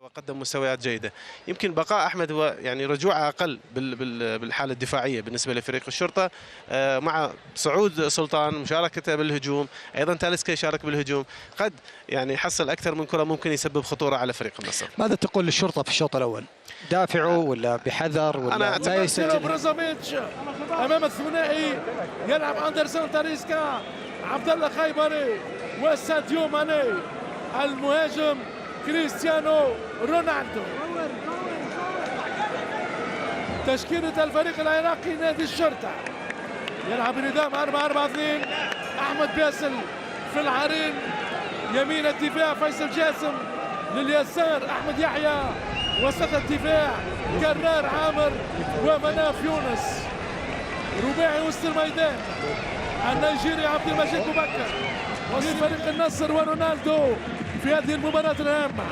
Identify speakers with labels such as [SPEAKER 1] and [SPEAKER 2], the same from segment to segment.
[SPEAKER 1] وقدم مستويات جيدة. يمكن بقاء أحمد هو يعني رجوع أقل بالحالة الدفاعية بالنسبة لفريق الشرطة، مع صعود سلطان مشاركته بالهجوم، أيضا تاليسكا يشارك بالهجوم، قد يعني يحصل أكثر من كرة ممكن يسبب خطورة على فريق النصر.
[SPEAKER 2] ماذا تقول للشرطة في الشوط الأول؟ دافعوا ولا بحذر ولا لا يسجل؟
[SPEAKER 3] بروزوفيتش أمام الثنائي يلعب أندرسون تاليسكا، عبد الله خيبري وساديو ماني، المهاجم كريستيانو رونالدو. تشكيلة الفريق العراقي نادي الشرطة يلعب بنظام 4-4-2. أحمد باسل في العرين، يمين الدفاع فيصل جاسم، لليسار أحمد يحيى، وسط الدفاع كرار عامر ومناف يونس. رباعي وسط الميدان النيجيري عبد المجيد بوبكر وفريق النصر ورونالدو في هذه المباراة الهامة.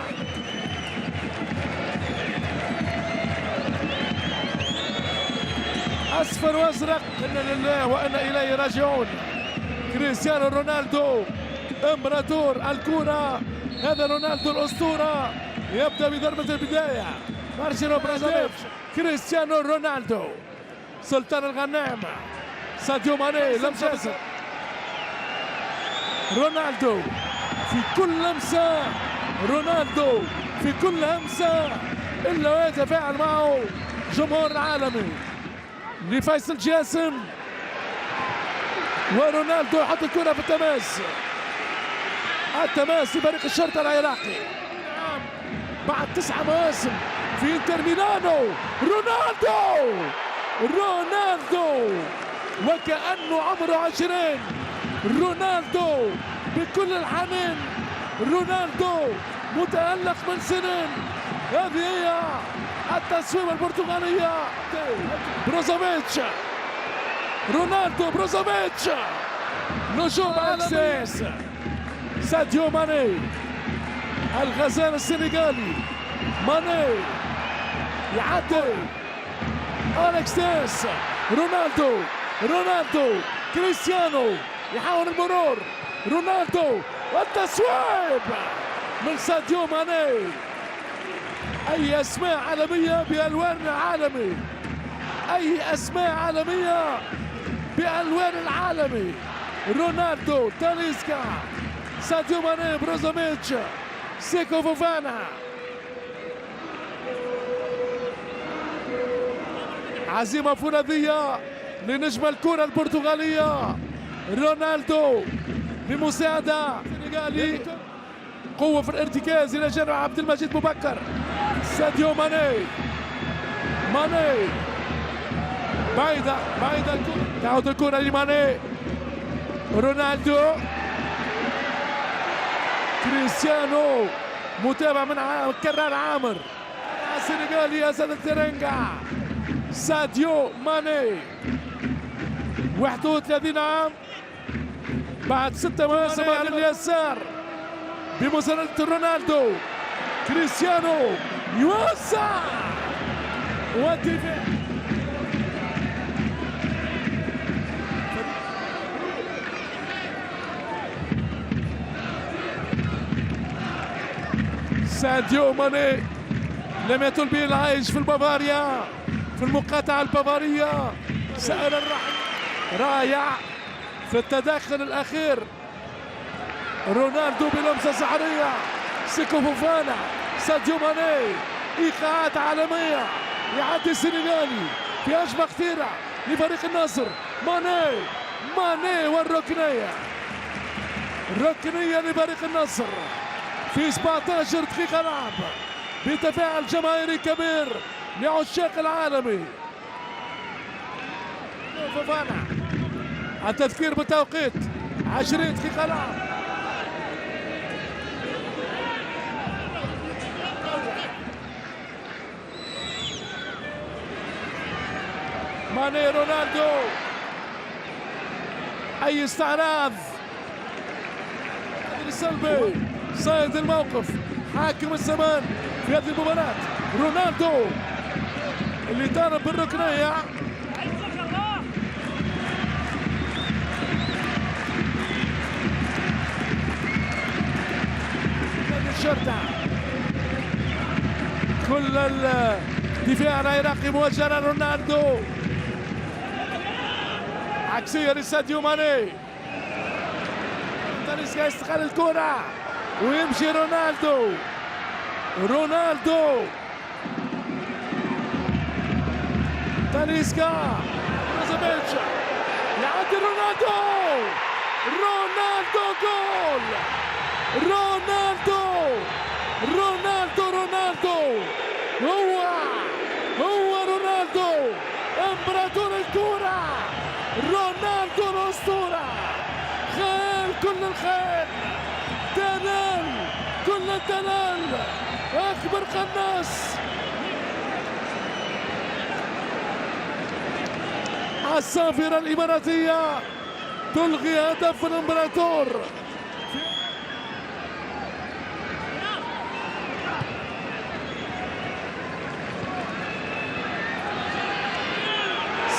[SPEAKER 3] أصفر وأزرق، إنا لله وإنا إليه راجعون. كريستيانو رونالدو إمبراطور الكرة، هذا رونالدو الأسطورة، يبدأ بضربة البداية. مارسيلو برازوفيتش، كريستيانو رونالدو، سلطان الغنام، ساديو ماني لمسة رونالدو في كل لمسة، رونالدو في كل همسة إلا ويتفاعل معه جمهور العالمي. لفيصل جاسم ورونالدو يحط الكرة في التماس، التماس لفريق الشرطة العراقي بعد 9 مواسم في انتر ميلانو. رونالدو وكأنه عمره 20. رونالدو بكل الحنين، رونالدو متألق من سنين. هذه هي التصويبة البرتغالية. بروزوفيتش، رونالدو بروزوفيتش، نجوم عالمية. ساديو ماني، الغزال السنغالي، ماني يعدي، أليكس ديس، رونالدو كريستيانو يحاول المرور، رونالدو والتصويب من ساديو ماني. أي أسماء عالمية بألوان العالمي، أي أسماء عالمية بألوان العالمي. رونالدو، تاليسكا، ساديو ماني، بروزوفيتش، سيكو فوفانا. عزيمة فولاذية لنجم الكرة البرتغالية رونالدو بمساعدة سنغالي. قوة في الارتكاز إلى جانب عبد المجيد بوبكر. ساديو ماني بعيدة الكرة، تعود الكرة لماني. رونالدو، كريستيانو متابع من كرار عامر، السنغالي أسد الترنجا. ساديو ماني 31 عام بعد 6 مواسم على اليسار بمساندة رونالدو. كريستيانو يوسع والدفاع. ساديو ماني لم يطل به العيش في البافاريا، في المقاطعة البافارية. سائر الرحم رائع في التدخل الأخير. رونالدو بلمسة سحرية. سيكو فوفانا، ساديو ماني، إيقاعات عالمية. يعدي السنغالي في هجمة خطيرة لفريق النصر. ماني والركنية، ركنية لفريق النصر في 17 دقيقة لعب بتفاعل جماهيري كبير لعشاق العالمي. فوفانا، التذكير بالتوقيت 20 دقيقة لعب. ماني، رونالدو، أي استعراض السلبي. صيد الموقف، حاكم الزمان في هذه المباراة رونالدو اللي ضرب بالركنية. الشرطة كل الدفاع العراقي موجه لرونالدو، عكسيه لساديو ماني. تاليسكا يستغل الكرة ويمشي رونالدو تاليسكا برازوفيتش يعدي رونالدو جول. رونالدو هو رونالدو امبراطور الكرة، رونالدو الأسطورة، خيال كل الخيال، دلال كل الدلال، أكبر قناص. الصافرة الإماراتية تلغي هدف الامبراطور.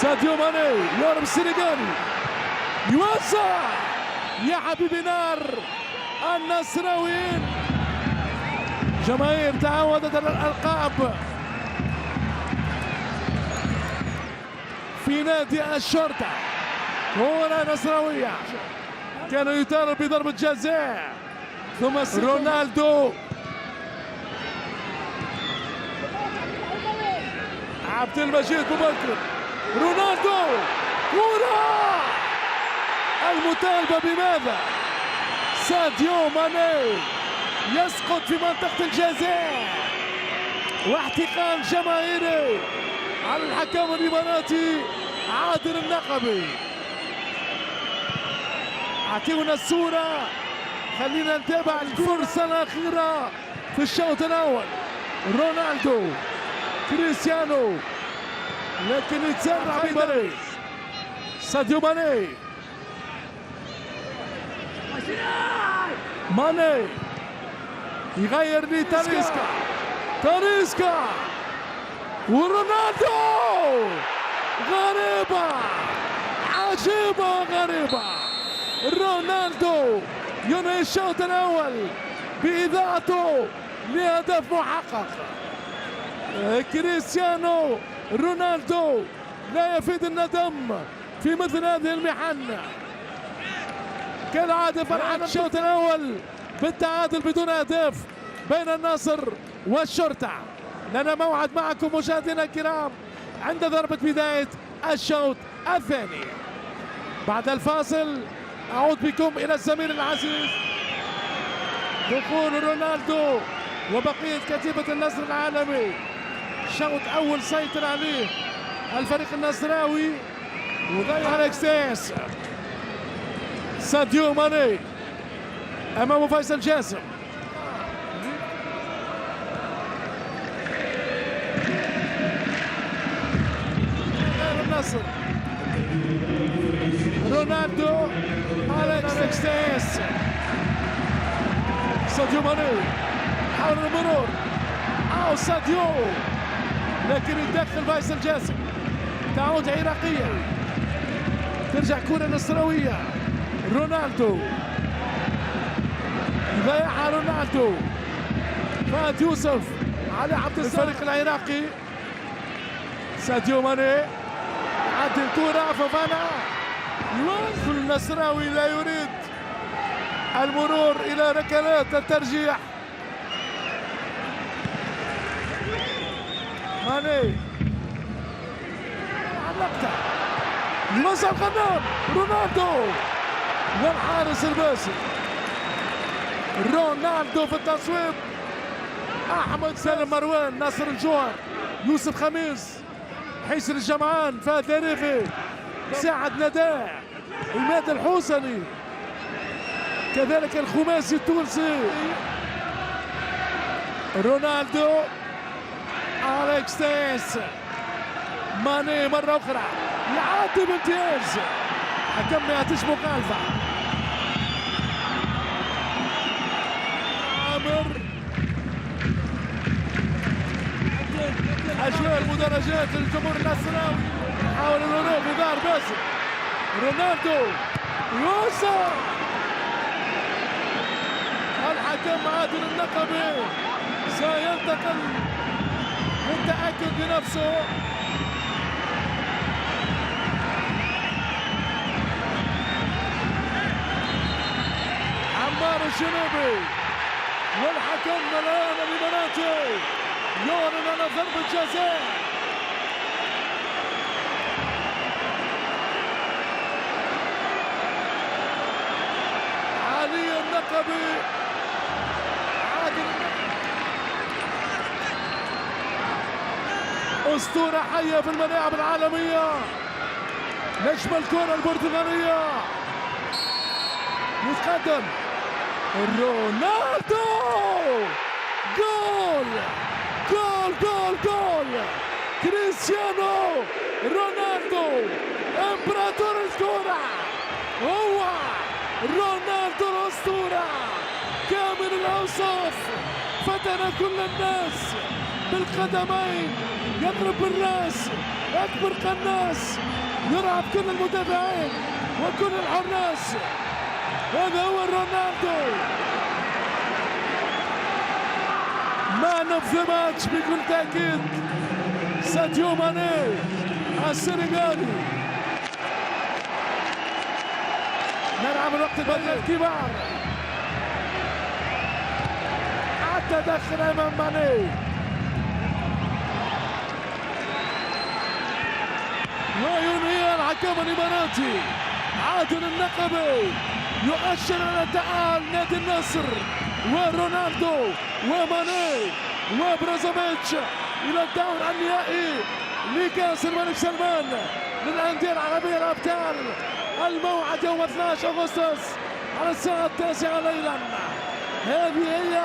[SPEAKER 3] ساديو ماني يضرب السنغالي، يوزع يا حبيبي نار. النصراويين جماهير تعودت على الألقاب في نادي الشرطة. كرة نصراوية كان يطالب بضربة جزاء، ثم رونالدو عبد المجيد بكر، رونالدو كرة المطالبة بماذا؟ ساديو ماني يسقط في منطقة الجزاء، واحتقان جماهيري على الحكم الإماراتي عادل النقبي. اعطيونا الصورة، خلينا نتابع الفرصة الأخيرة في الشوط الأول. رونالدو كريستيانو لكن يتسرع بماني. ساديو ماني يغير لي تاليسكا ورونالدو. غريبة غريبة رونالدو ينهي الشوط الأول بإضاءته لهدف محقق. كريستيانو رونالدو لا يفيد الندم في مثل هذه المحن. كالعادة فرحان الشوط الأول بالتعادل بدون أهداف بين النصر والشرطة. لنا موعد معكم مشاهدينا الكرام عند ضربة بداية الشوط الثاني. بعد الفاصل أعود بكم إلى الزميل العزيز. دخول رونالدو وبقية كتيبة النصر العالمي. شوط أول سيطر عليه الفريق النصراوي وضيع الإكساس. ساديو ماني أمام فيصل جاسم. النصر رونالدو على إكساس. ساديو ماني حاول المرور أو ساديو لكن يدخل فيصل جاسم. تعود عراقية، ترجع كرة نصراوية. رونالدو ضيعها رونالدو. فهد يوسف على عبد الفريق العراقي. ساديو ماني عدي الكرة فوفانا. النصراوي لا يريد المرور إلى ركلات الترجيح. ماني علقته يوزع القنام. رونالدو والحارس الباسل. رونالدو في التصويب. احمد سالم مروان، ناصر الجوهر، يوسف خميس، حسن الجمعان، فهد الريفي، سعد نداع، عماد الحوسني، كذلك الخماسي التونسي. رونالدو على إكساس. ماني مرة أخرى يعدي بامتياز، حكم ما يعطيش مخالفة. عامر أجواء المدرجات للجمهور النصراوي، حاول الهروب بظهر باسل. رونالدو يوصل. الحكم عادل النقبي سينتقل يردد بنفسه. عمار الجنوبي والحكم الآن الإماراتي يعلن على ضربة جزاء. علي النقبي أسطورة حية في الملاعب العالمية، نجم الكرة البرتغالية يتقدم رونالدو. جول جول جول جول كريستيانو رونالدو امبراطور الكرة، هو رونالدو الأسطورة كامل الأوصاف، فتن كل الناس بالقدمين، يضرب بالراس، أكبر قناص، يرعب كل المدافعين وكل الحراس. هذا هو رونالدو، مان اوف ذا ماتش بكل تأكيد. ساديو ماني السنغالي. نلعب الوقت البديل الكبار، التدخل أمام ماني، وينهي الحكم الإماراتي عادل النقبي، يؤشر على تعال نادي النصر ورونالدو وماني وبرازوفيتش إلى الدور النهائي لكأس الملك سلمان للأندية العربية الأبطال. الموعد يوم 12 أغسطس على الساعة 9 ليلا. هذه هي